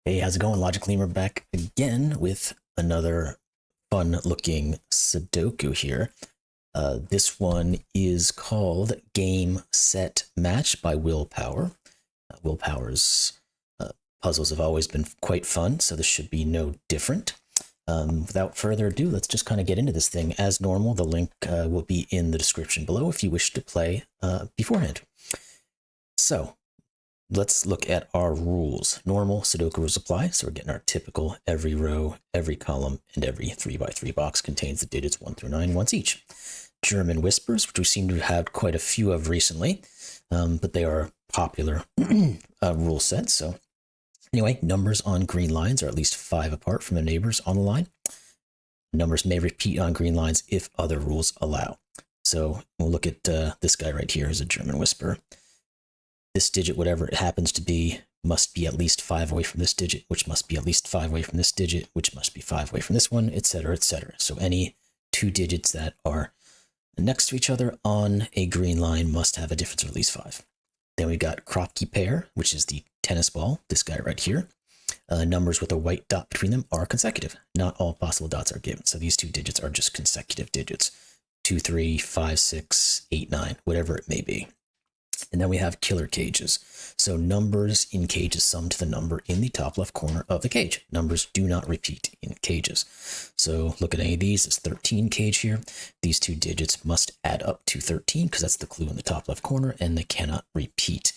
Hey, how's it going? LogicLemur back again with another fun-looking Sudoku here. This one is called Game Set Match by Willpower. Willpower's puzzles have always been quite fun, so this should be no different. Without further ado, let's just kind of get into this thing. As normal, the link will be in the description below if you wish to play beforehand. So, let's look at our rules. Normal Sudoku rules apply, so we're getting our typical every row, every column, and every 3x3 box contains the digits 1 through 9 once each. German whispers, which we seem to have quite a few of recently, but they are a popular rule set. So anyway, numbers on green lines are at least 5 apart from their neighbors on the line. Numbers may repeat on green lines if other rules allow. So we'll look at this guy right here as a German whisper. This digit, whatever it happens to be, must be at least 5 away from this digit, which must be at least 5 away from this digit, which must be 5 away from this one, etc., etc. So any 2 digits that are next to each other on a green line must have a difference of at least 5. Then we got Kropki Pair, which is the tennis ball, this guy right here. Numbers with a white dot between them are consecutive. Not all possible dots are given, so these 2 digits are just consecutive digits. 2, 3, 5, 6, 8, 9, whatever it may be. And then we have killer cages. So numbers in cages sum to the number in the top left corner of the cage. Numbers do not repeat in cages. So look at any of these. It's 13 cage here. These 2 digits must add up to 13 because that's the clue in the top left corner, and they cannot repeat,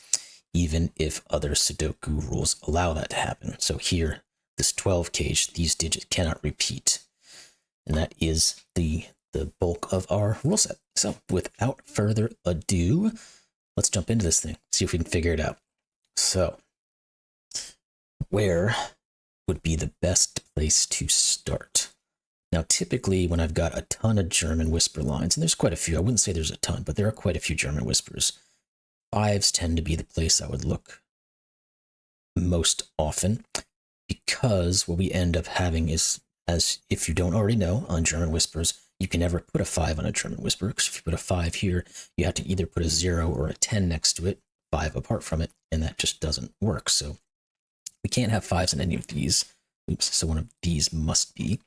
even if other Sudoku rules allow that to happen. So here, this 12 cage, these digits cannot repeat. And that is the bulk of our rule set. So without further ado, let's jump into this thing, see if we can figure it out. So, where would be the best place to start? Now, typically, when I've got a ton of German whisper lines, and there's quite a few, I wouldn't say there's a ton, but there are quite a few German whispers. 5s tend to be the place I would look most often, because what we end up having is, as if you don't already know, on German whispers, you can never put a 5 on a German whisper, because if you put a 5 here, you have to either put a 0 or a 10 next to it, 5 apart from it, and that just doesn't work. So we can't have 5s in any of these. Oops, so one of these must be.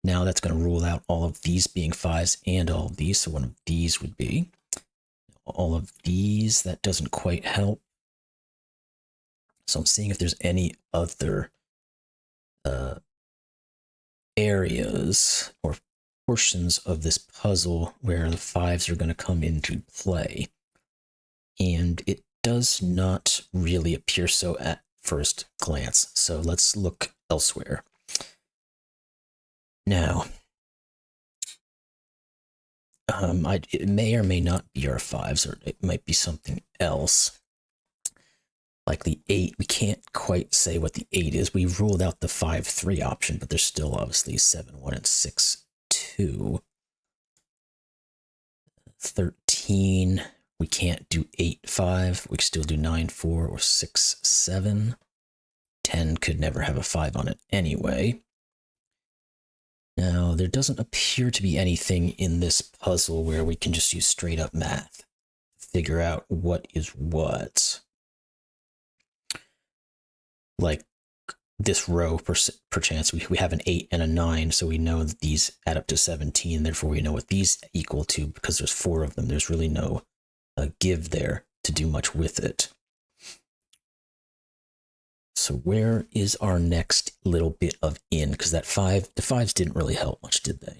Now that's going to rule out all of these being 5s and all of these, so one of these would be. All of these, that doesn't quite help. So I'm seeing if there's any other areas or portions of this puzzle where the 5s are going to come into play. And it does not really appear so at first glance. So let's look elsewhere. Now, it may or may not be our 5s, or it might be something else. Like the 8, we can't quite say what the 8 is. We ruled out the 5-3 option, but there's still obviously 7-1 and 6-2. 13, we can't do 8-5. We can still do 9-4 or 6-7. 10 could never have a 5 on it anyway. Now, there doesn't appear to be anything in this puzzle where we can just use straight up math to figure out what is what. Like this row, perchance, we have an 8 and a 9, so we know that these add up to 17, therefore we know what these equal to, because there's 4 of them. There's really no give there to do much with it. So where is our next little bit of in? Because that 5, the 5s didn't really help much, did they?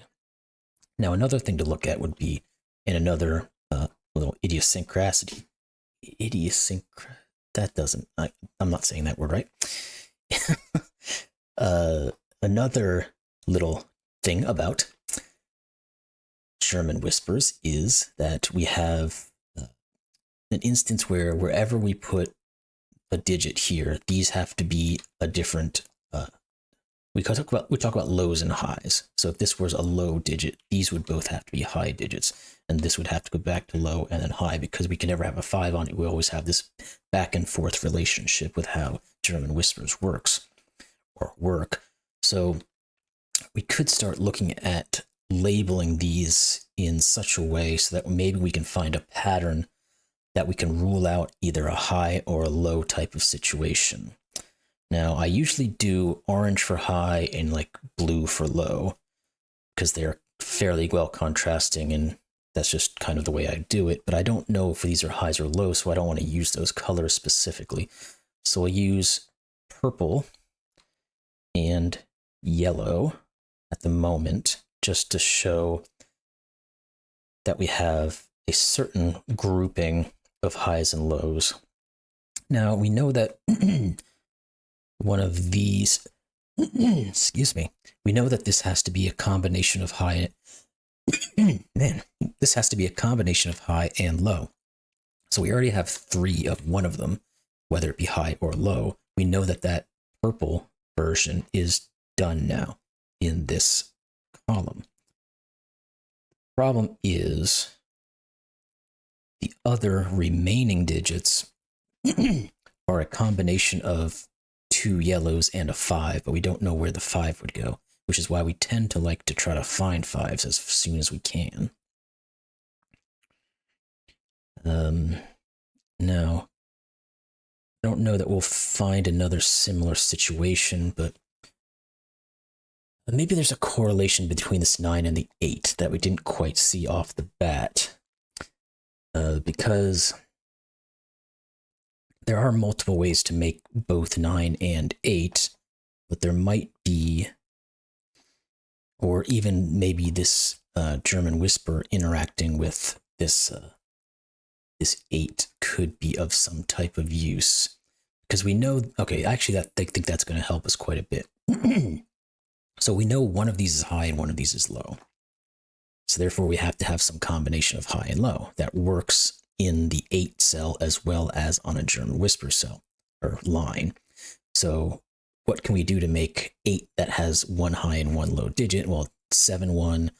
Now, another thing to look at would be in another little idiosyncrasy. That doesn't, I'm not saying that word right. Another little thing about German whispers is that we have an instance where wherever we put a digit here, these have to be a different, we talk about lows and highs. So if this was a low digit, these would both have to be high digits, and this would have to go back to low and then high, because we can never have a 5 on it. We always have this back and forth relationship with how German whispers work. So we could start looking at labeling these in such a way so that maybe we can find a pattern that we can rule out either a high or a low type of situation. Now, I usually do orange for high and like blue for low because they're fairly well contrasting, and that's just kind of the way I do it. But I don't know if these are highs or lows, so I don't want to use those colors specifically. So I'll use purple and yellow at the moment just to show that we have a certain grouping of highs and lows. Now, we know that one of these, excuse me, we know that this has to be a combination of high, this has to be a combination of high and low. So we already have 3 of one of them, whether it be high or low. We know that that purple version is done now in this column. The problem is the other remaining digits are a combination of 2 yellows and a 5, but we don't know where the 5 would go, which is why we tend to like to try to find 5s as soon as we can. Now, I don't know that we'll find another similar situation, but maybe there's a correlation between this 9 and the 8 that we didn't quite see off the bat. Because there are multiple ways to make both 9 and 8, but there might be, or even maybe this German whisper interacting with this 8 could be of some type of use. Because we know, okay, actually I think that's going to help us quite a bit. So we know one of these is high and one of these is low. So therefore we have to have some combination of high and low that works in the 8 cell as well as on a German whisper cell or line. So what can we do to make 8 that has 1 high and 1 low digit? Well, 7, 1,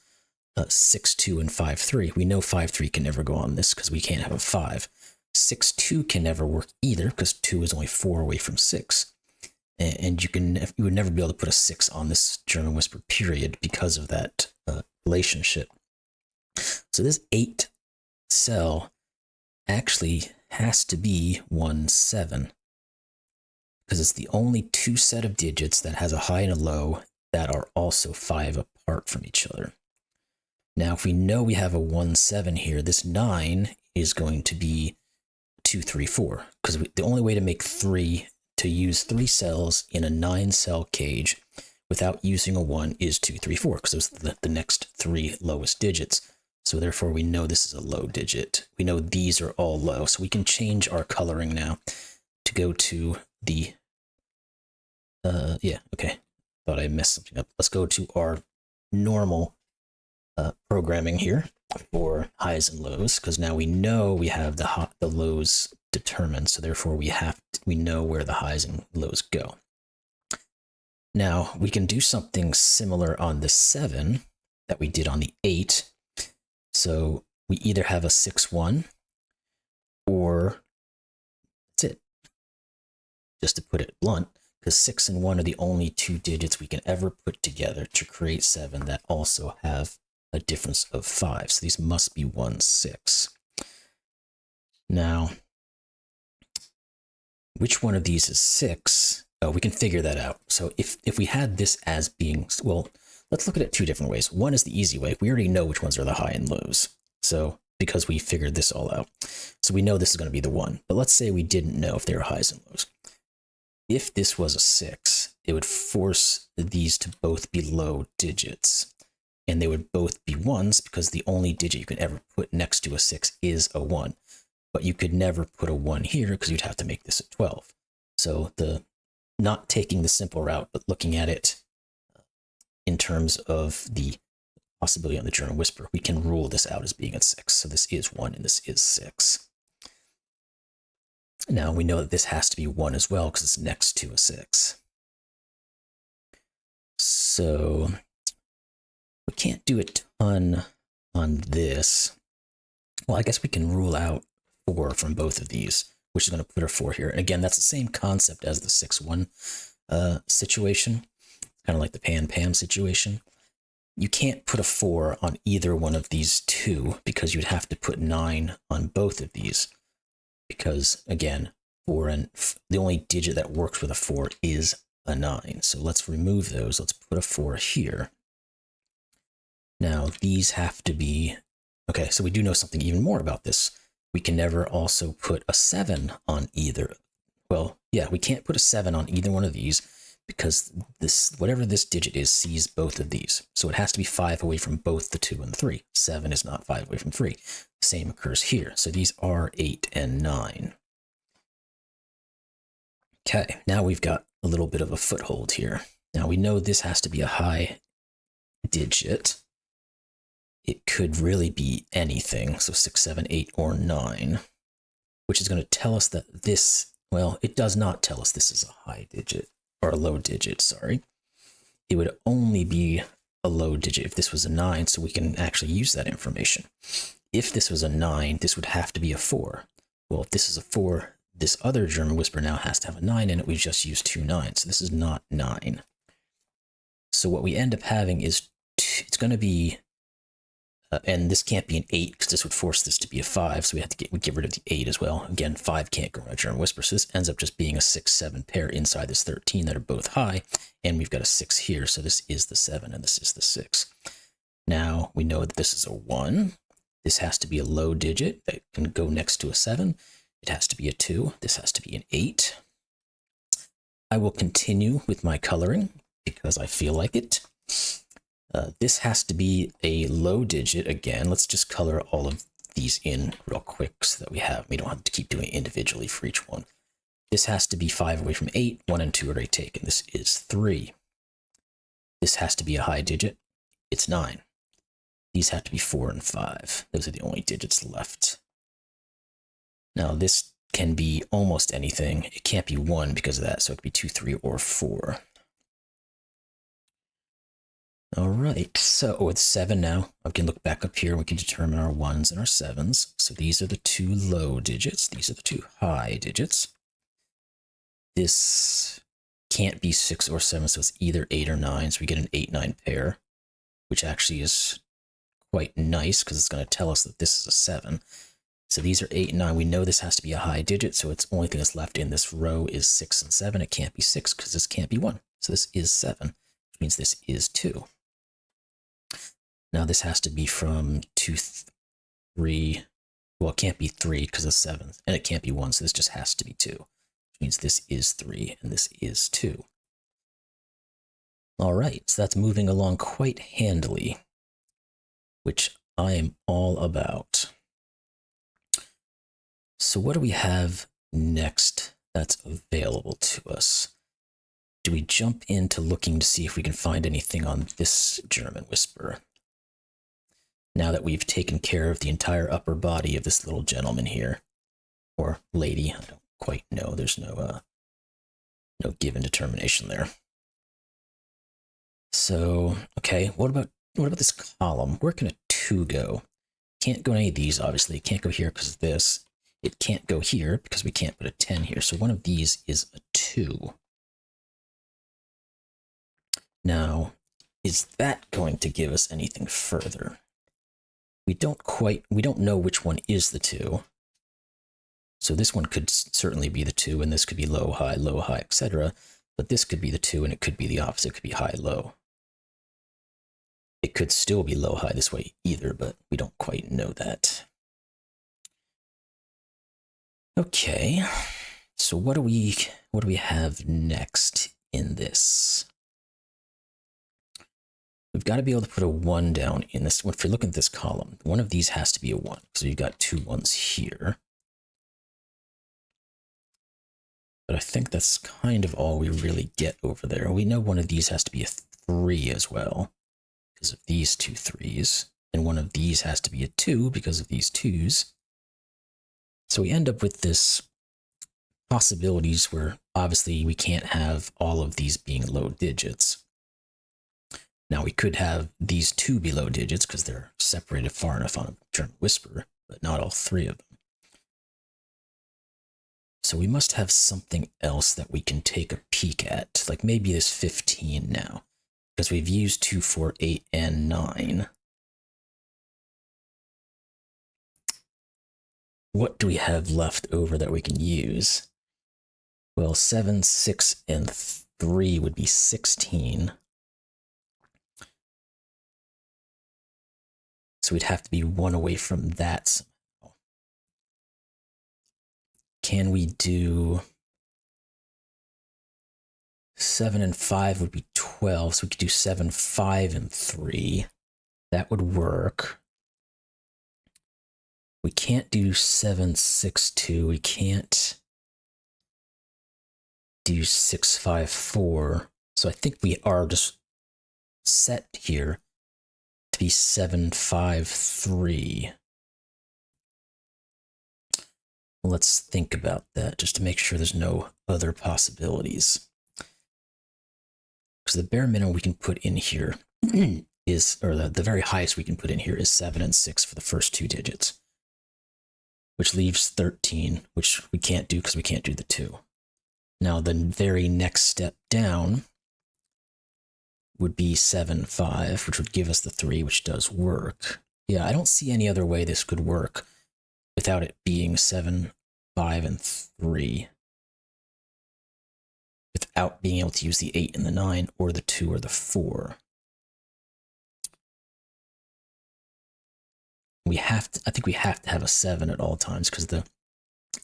6, 2, and 5, 3. We know 5, 3 can never go on this because we can't have a 5. 6, 2 can never work either because 2 is only 4 away from 6. And you would never be able to put a 6 on this German whisper period because of that relationship. So this 8 cell actually has to be 1, 7 because it's the only 2 set of digits that has a high and a low that are also 5 apart from each other. Now, if we know we have a 1, 7 here, this 9 is going to be 2, 3, 4 because the only way to make 3 to use 3 cells in a 9 cell cage without using a 1 is 2, 3, 4 because those are the next 3 lowest digits. So therefore we know this is a low digit. We know these are all low. So we can change our coloring now to go to the, okay. Thought I messed something up. Let's go to our normal programming here for highs and lows, because now we know we have the lows determined. So therefore we know where the highs and lows go. Now we can do something similar on the 7 that we did on the 8. So we either have a 6, 1, or that's it. Just to put it blunt, because 6 and 1 are the only 2 digits we can ever put together to create 7 that also have a difference of 5. So these must be 1, 6. Now, which one of these is 6? Oh, we can figure that out. So if we had this as being, well, let's look at it 2 different ways. One is the easy way. We already know which ones are the high and lows. So because we figured this all out. So we know this is going to be the 1. But let's say we didn't know if they were highs and lows. If this was a 6, it would force these to both be low digits. And they would both be 1s because the only digit you can ever put next to a 6 is a 1. But you could never put a 1 here because you'd have to make this a 12. So not taking the simple route, but looking at it in terms of the possibility on the German whisper, we can rule this out as being a 6. So this is 1 and this is 6. Now we know that this has to be 1 as well because it's next to a 6. So we can't do a ton on this. Well, I guess we can rule out 4 from both of these, which is going to put a 4 here. And again, that's the same concept as the 6, 1 situation, kind of like the pan-pam situation. You can't put a 4 on either one of these 2 because you'd have to put 9 on both of these. Because, again, 4 and the only digit that works with a 4 is a 9. So let's remove those. Let's put a 4 here. Now these have to be, okay, so we do know something even more about this. We can never also put a 7 on either. Well, yeah, we can't put a 7 on either one of these because this, whatever this digit is, sees both of these. So it has to be 5 away from both the 2 and the 3. 7 is not 5 away from 3. The same occurs here. So these are 8 and 9. Okay, now we've got a little bit of a foothold here. Now we know this has to be a high digit. It could really be anything, so 6, 7, 8, or 9, which is going to tell us that this, well, it does not tell us this is a high digit, or a low digit, sorry. It would only be a low digit if this was a 9, so we can actually use that information. If this was a 9, this would have to be a 4. Well, if this is a 4, this other German whisper now has to have a 9 in it. We just used 2 9s, so this is not 9. So what we end up having is, it's going to be, and this can't be an 8 because this would force this to be a 5, so we have to get rid of the 8 as well. Again, 5 can't go in a German whisper, so this ends up just being a 6, 7 pair inside this 13 that are both high, and we've got a 6 here, so this is the 7 and this is the 6. Now we know that this is a 1. This has to be a low digit that can go next to a 7. It has to be a 2. This has to be an 8. I will continue with my coloring because I feel like it. This has to be a low digit again. Let's just color all of these in real quick so that we don't have to keep doing it individually for each one. This has to be 5 away from 8. 1 and 2 are already taken. This is 3. This has to be a high digit. It's 9. These have to be 4 and 5. Those are the only digits left. Now this can be almost anything. It can't be 1 because of that, so it could be 2, 3, or 4. All right, so with 7 now, I can look back up here and we can determine our 1s and our 7s. So these are the 2 low digits. These are the 2 high digits. This can't be 6 or 7, so it's either 8 or 9. So we get an 8, 9 pair, which actually is quite nice because it's going to tell us that this is a 7. So these are 8 and 9. We know this has to be a high digit, so it's only thing that's left in this row is 6 and 7. It can't be 6 because this can't be 1. So this is 7, which means this is 2. Now this has to be from 2, 3. Well, it can't be 3 because of 7, and it can't be 1, so this just has to be 2, which means this is 3 and this is 2. All right, so that's moving along quite handily, which I am all about. So what do we have next that's available to us? Do we jump into looking to see if we can find anything on this German whisper? Now that we've taken care of the entire upper body of this little gentleman here, or lady, I don't quite know. There's no given determination there. So, okay, what about this column? Where can a 2 go? Can't go in any of these, obviously. It can't go here because of this. It can't go here because we can't put a 10 here. So one of these is a 2. Now, is that going to give us anything further? We don't know which one is the 2. So this one could certainly be the 2, and this could be low, high, etc. But this could be the 2, and it could be the opposite. It could be high, low. It could still be low, high this way either, but we don't quite know that. Okay, so what do we have next in this? We've got to be able to put a 1 down in this. If you're looking at this column, one of these has to be a 1, because we've got 2 1s here. But I think that's kind of all we really get over there. We know one of these has to be a 3 as well, because of these 2 3s. And one of these has to be a 2 because of these 2s. So we end up with this possibilities where obviously we can't have all of these being low digits. Now we could have these 2 be low digits because they're separated far enough on a German whisper, but not all 3 of them. So we must have something else that we can take a peek at, like maybe this 15 now, because we've used 2, 4, 8, and 9. What do we have left over that we can use? Well, 7, 6, and 3 would be 16. So we'd have to be 1 away from that somehow. Can we do 7 and 5 would be 12, so we could do 7, 5, and 3. That would work. We can't do 7, 6, 2. We can't do 6, 5, 4. So I think we are just set here to be 7, 5, 3. Let's think about that just to make sure there's no other possibilities. Because the bare minimum we can put in here is, or the very highest we can put in here is 7 and 6 for the first 2 digits, which leaves 13, which we can't do because we can't do the 2. Now, the very next step down would be 7, 5, which would give us the 3, which does work. Yeah, I don't see any other way this could work without it being 7, 5, and 3. Without being able to use the 8 and the 9, or the 2 or the 4. I think we have to have a 7 at all times, because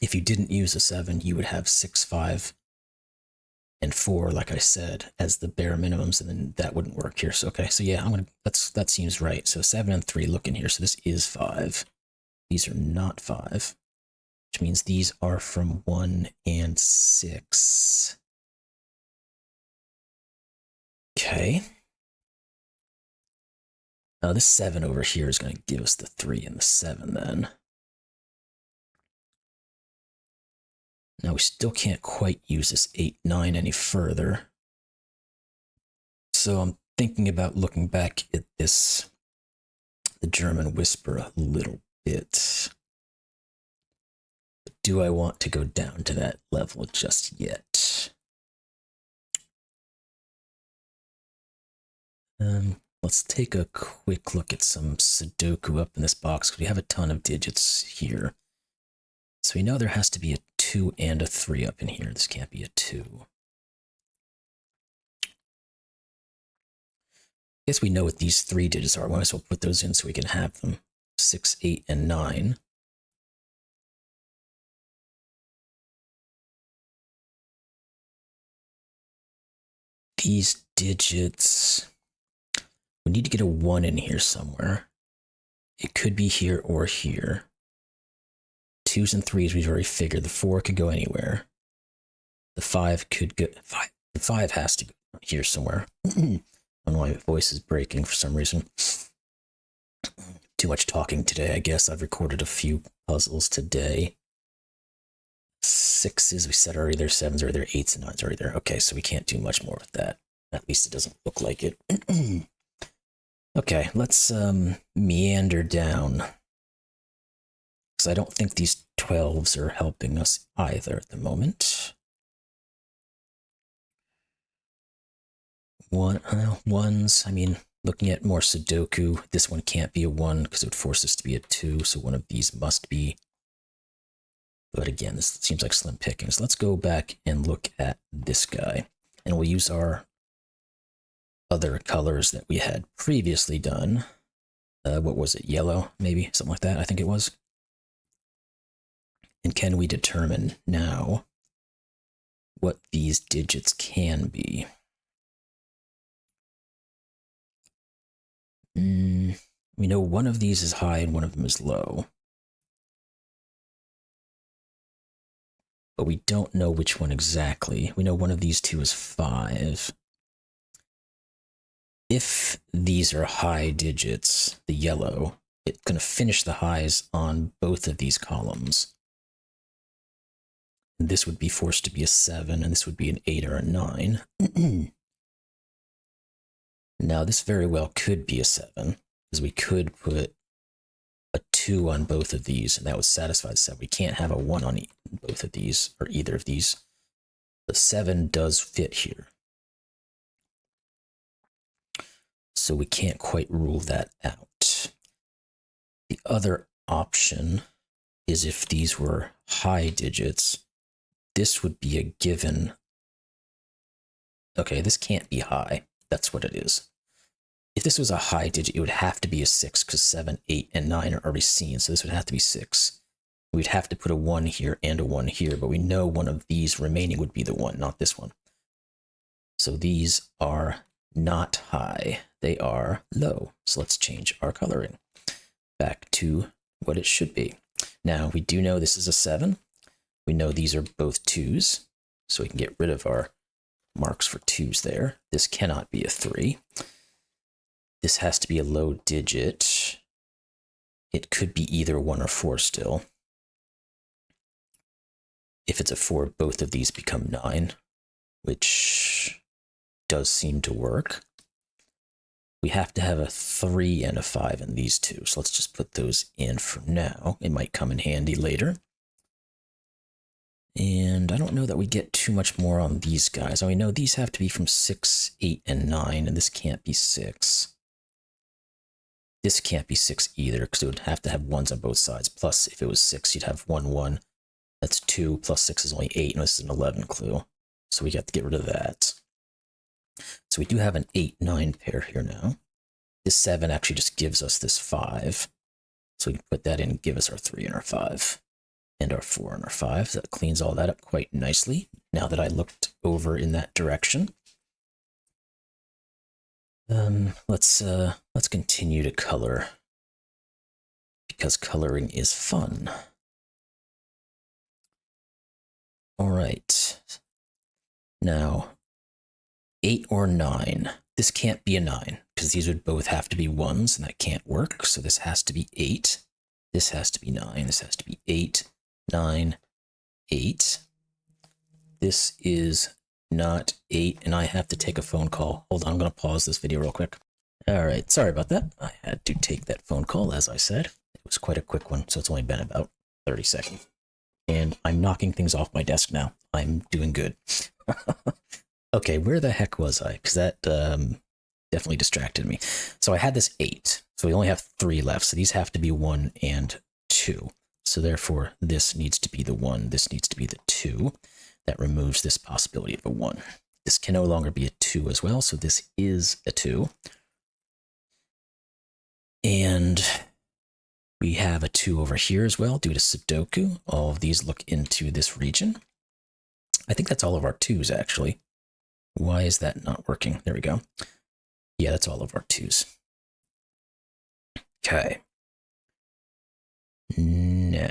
if you didn't use a 7, you would have 6, 5, and 4, like I said, as the bare minimums, and then that wouldn't work here. So okay, so yeah, that seems right. So 7 and 3 look in here. So this is 5. These are not 5, which means these are from 1 and 6. Okay. Now this 7 over here is going to give us the 3 and the 7 then. Now we still can't quite use this 8, 9 any further. So I'm thinking about looking back at the German Whisper a little bit. But do I want to go down to that level just yet? Let's take a quick look at some Sudoku up in this box, because we have a ton of digits here. So we know there has to be a 2 and a 3 up in here. This can't be a 2. I guess we know what these 3 digits are. We might as well put those in so we can have them. 6, 8, and 9. These digits, we need to get a 1 in here somewhere. It could be here or here. 2s and 3s we've already figured. The 4 could go anywhere. The 5 could go. The 5 has to go here somewhere. I don't know why my voice is breaking for some reason. Too much talking today, I guess. I've recorded a few puzzles today. 6s we said already there, 7s are there, 8s and 9s are already there. Okay, so we can't do much more with that. At least it doesn't look like it. Okay, let's meander down. Because I don't think these 12s are helping us either at the moment. Ones, I mean, looking at more Sudoku, this one can't be a 1 because it would force this to be a 2, so one of these must be. But again, this seems like slim pickings. Let's go back and look at this guy. And we'll use our other colors that we had previously done. What was it? Yellow, maybe? Something like that, I think it was. And can we determine now what these digits can be? We know one of these is high and one of them is low. But we don't know which one exactly. We know one of these two is 5. If these are high digits, the yellow, it's going to finish the highs on both of these columns. And this would be forced to be a 7, and this would be an 8 or a 9. Now, this very well could be a 7, because we could put a 2 on both of these, and that would satisfy the 7. We can't have a 1 on both of these, or either of these. The 7 does fit here. So we can't quite rule that out. The other option is if these were high digits, this would be a given. Okay, this can't be high. That's what it is. If this was a high digit, it would have to be a 6 because 7, 8, and 9 are already seen. So this would have to be 6. We'd have to put a 1 here and a 1 here, but we know one of these remaining would be the 1, not this one. So these are not high. They are low. So let's change our coloring back to what it should be. Now, we do know this is a 7. We know these are both 2s, so we can get rid of our marks for 2s there. This cannot be a 3. This has to be a low digit. It could be either 1 or 4 still. If it's a 4, both of these become 9, which does seem to work. We have to have a 3 and a 5 in these two, so let's just put those in for now. It might come in handy later. And I don't know that we get too much more on these guys. I know these have to be from 6, 8, and 9, and this can't be 6. This can't be 6 either, because it would have to have 1s on both sides. Plus, if it was 6, you'd have 1, 1. That's 2, plus 6 is only 8, and this is an 11 clue. So we got to get rid of that. So we do have an 8, 9 pair here now. This 7 actually just gives us this 5. So we can put that in and give us our 3 and our 5. And our 4 and our 5. So that cleans all that up quite nicely, now that I looked over in that direction. Let's continue to color, because coloring is fun. All right. Now, 8 or 9. This can't be a 9, because these would both have to be 1s, and that can't work. So this has to be 8. This has to be 9. This has to be 8, 9, 8. This is not 8, and I have to take a phone call. Hold on, I'm going to pause this video real quick. All right, sorry about that. I had to take that phone call, as I said. It was quite a quick one, so it's only been about 30 seconds. And I'm knocking things off my desk now. I'm doing good. Okay, where the heck was I? Because that definitely distracted me. So I had this 8, so we only have 3 left. So these have to be 1 and 2. So therefore, this needs to be the 1. This needs to be the 2. That removes this possibility of a 1. This can no longer be a 2 as well, so this is a 2. And we have a 2 over here as well due to Sudoku. All of these look into this region. I think that's all of our 2s, actually. Why is that not working? There we go. Yeah, that's all of our 2s. Okay. Now,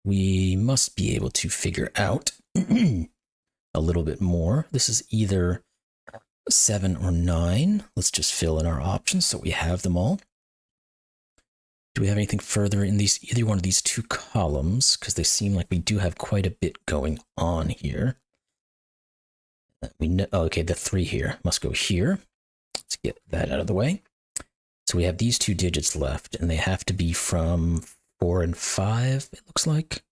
we must be able to figure out a little bit more. This is either 7 or 9. Let's just fill in our options so we have them all. Do we have anything further in these, either one of these 2 columns? Because they seem like we do have quite a bit going on here. We know, okay, the 3 here must go here. Let's get that out of the way. So we have these 2 digits left, and they have to be from 4 and 5, it looks like.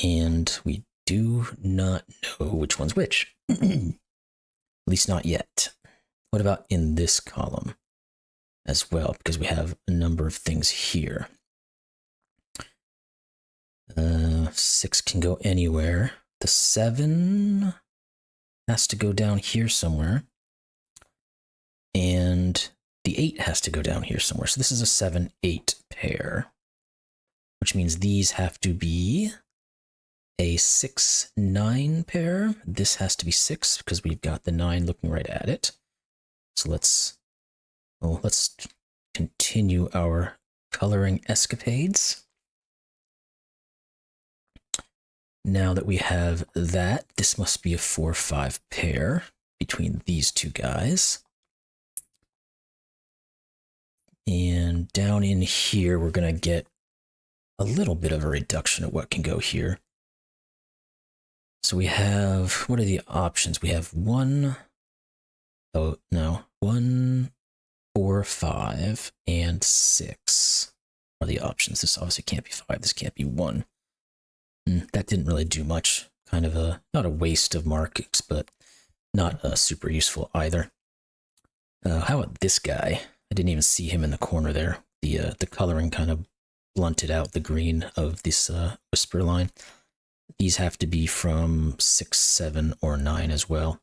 And we do not know which one's which. At least not yet. What about in this column as well? Because we have a number of things here. 6 can go anywhere. The 7 has to go down here somewhere. And the 8 has to go down here somewhere. So this is a 7, 8 pair, which means these have to be a 6, 9 pair. This has to be 6 because we've got the 9 looking right at it. So let's continue our coloring escapades. Now that we have that, this must be a 4, 5 pair between these 2 guys. And down in here, we're going to get a little bit of a reduction of what can go here. So we have, what are the options? We have 1, 4, 5, and 6 are the options. This obviously can't be 5. This can't be 1. That didn't really do much. Kind of a, not a waste of marks, but not super useful either. How about this guy? I didn't even see him in the corner there. The coloring kind of blunted out the green of this whisper line. These have to be from 6, 7, or 9 as well.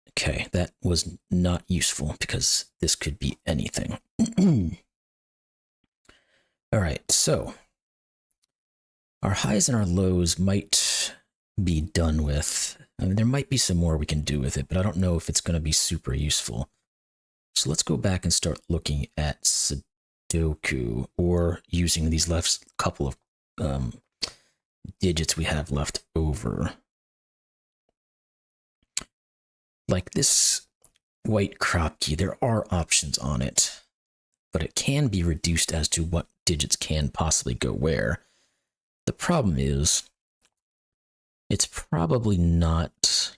Okay, that was not useful because this could be anything. All right, so our highs and our lows might be done with. I mean, there might be some more we can do with it, but I don't know if it's going to be super useful. So let's go back and start looking at Sudoku, or using these last couple of digits we have left over. Like this white Kropki, there are options on it, but it can be reduced as to what digits can possibly go where. The problem is, it's probably not.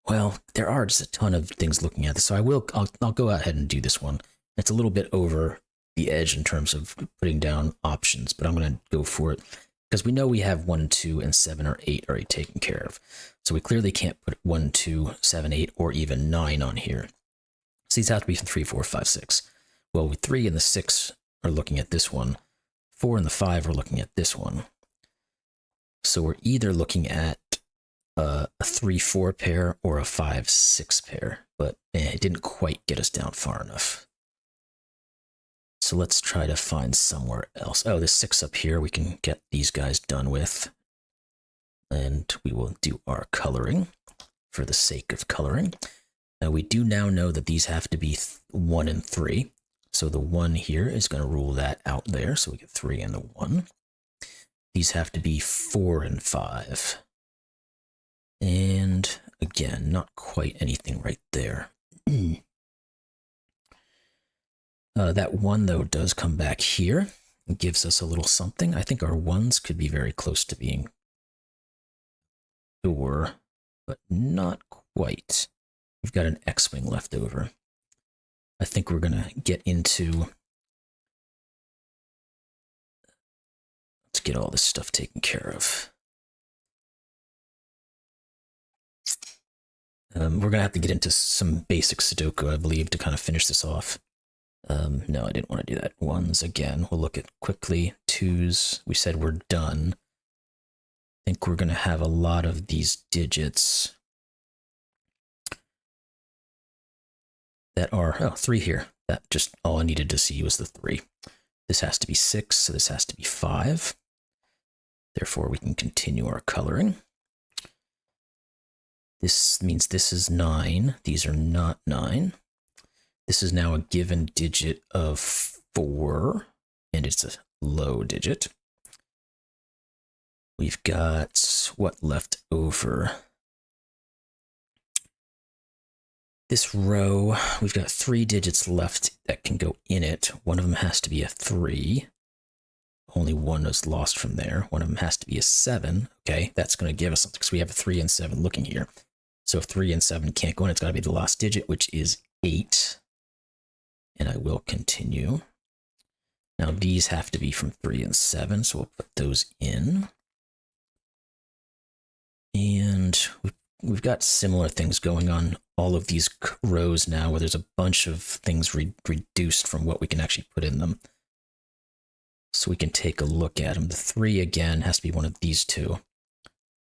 Well, there are just a ton of things looking at this, so I'll go ahead and do this one. It's a little bit over the edge in terms of putting down options, but I'm going to go for it because we know we have 1, 2, and 7 or 8 already taken care of. So we clearly can't put 1, 2, 7, 8, or even 9 on here. So these have to be from 3, 4, 5, 6. Well, 3 and the 6 are looking at this one. 4 and the 5 are looking at this one. So we're either looking at a 3-4 pair or a 5-6 pair, but it didn't quite get us down far enough. So let's try to find somewhere else. Oh, this 6 up here, we can get these guys done with. And we will do our coloring for the sake of coloring. Now we do now know that these have to be 1 and 3. So the 1 here is going to rule that out there. So we get 3 and the 1. These have to be 4 and 5. And again, not quite anything right there. That 1, though, does come back here. It gives us a little something. I think our 1s could be very close to being door, but not quite. We've got an X-wing left over. I think we're going to get into... Let's get all this stuff taken care of. We're going to have to get into some basic Sudoku, I believe, to kind of finish this off. No, I didn't want to do that. 1s again. We'll look at quickly. 2s. We said we're done. I think we're going to have a lot of these digits that are... Oh, 3 here. That just all I needed to see was the 3. This has to be 6, so this has to be 5. Therefore, we can continue our coloring. This means this is 9. These are not 9. This is now a given digit of 4, and it's a low digit. We've got what left over? This row, we've got 3 digits left that can go in it. One of them has to be a 3. Only 1 is lost from there. One of them has to be a 7. Okay, that's going to give us something because we have a 3 and 7 looking here. So if 3 and 7 can't go in, it's got to be the last digit, which is 8. And I will continue. Now these have to be from 3 and 7, so we'll put those in. And we've got similar things going on all of these rows now, where there's a bunch of things reduced from what we can actually put in them. So we can take a look at them. The 3 again has to be one of these two.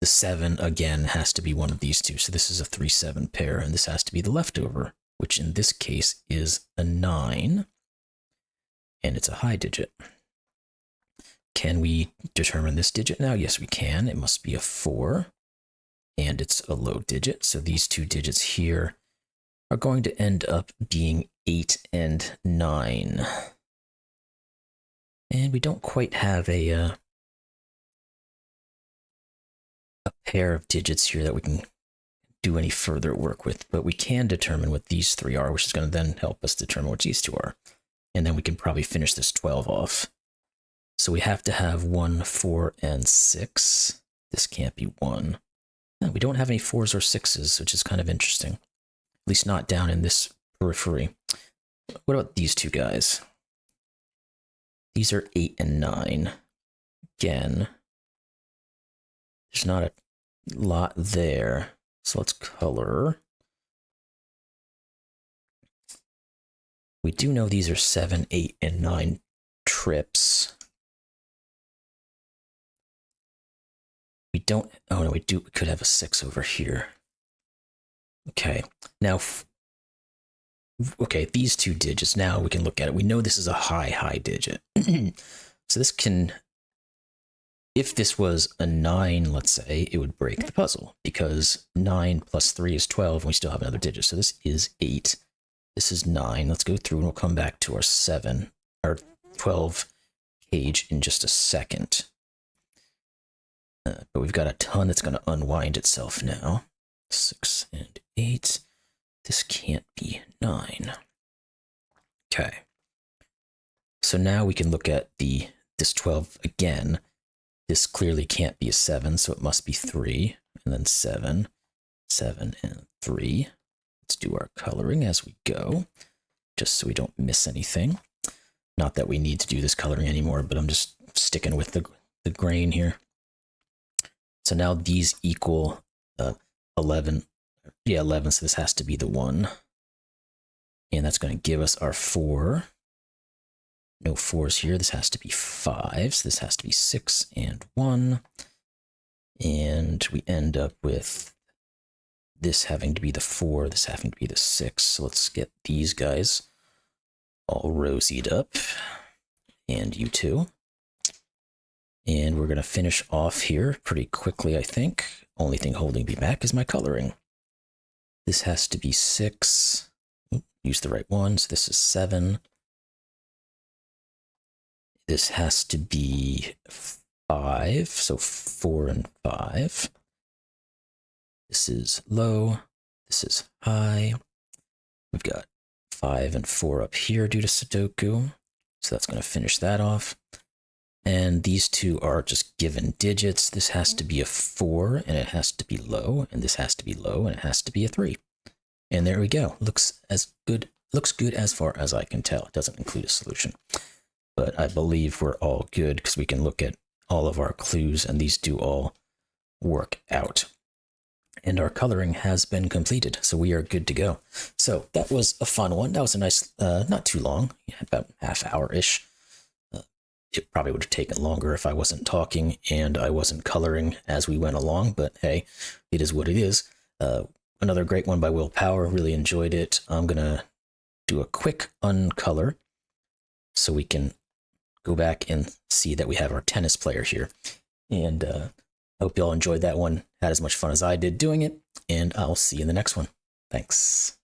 The 7 again has to be one of these two. So this is a 3-7 pair, and this has to be the leftover, which in this case is a 9, and it's a high digit. Can we determine this digit now? Yes, we can. It must be a 4, and it's a low digit. So these 2 digits here are going to end up being 8 and 9. And we don't quite have a pair of digits here that we can do any further work with, but we can determine what these 3 are, which is going to then help us determine what these 2 are. And then we can probably finish this 12 off. So we have to have 1, 4, and 6. This can't be 1. No, we don't have any 4s or 6s, which is kind of interesting. At least not down in this periphery. What about these 2 guys? These are 8 and 9. Again, there's not a lot there. So let's color. We do know these are 7, 8, and 9 trips. We don't, oh no, we could have a 6 over here. Okay, now, okay, these two digits, now we can look at it. We know this is a high digit. So this can, if this was a 9, let's say, it would break the puzzle because 9 plus 3 is 12 and we still have another digit. So this is 8. This is 9. Let's go through and we'll come back to our 7, our 12 cage in just a second. But we've got a ton that's going to unwind itself now. 6 and 8. This can't be 9. Okay. So now we can look at this 12 again. This clearly can't be a 7, so it must be 3. And then 7, 7, and 3. Let's do our coloring as we go, just so we don't miss anything. Not that we need to do this coloring anymore, but I'm just sticking with the grain here. So now these equal 11. Yeah, 11, so this has to be the 1. And that's going to give us our 4. No 4s here. This has to be 5. So this has to be 6 and 1. And we end up with this having to be the 4, this having to be the 6. So let's get these guys all rosied up. And you too. And we're going to finish off here pretty quickly, I think. Only thing holding me back is my coloring. This has to be 6. Use the right one. So this is 7. This has to be 5. So 4 and 5. This is low. This is high. We've got 5 and 4 up here due to Sudoku. So that's going to finish that off. And these two are just given digits. This has to be a 4 and it has to be low, and this has to be low and it has to be a 3. And there we go. Looks good as far as I can tell. It doesn't include a solution. But I believe we're all good because we can look at all of our clues and these do all work out. And our coloring has been completed, so we are good to go. So that was a fun one. That was a nice, not too long, about half hour-ish. It probably would have taken longer if I wasn't talking and I wasn't coloring as we went along, but hey, it is what it is. Another great one by Will Power, really enjoyed it. I'm going to do a quick uncolor so we can go back and see that we have our tennis player here. And I hope you all enjoyed that one, had as much fun as I did doing it, and I'll see you in the next one. Thanks.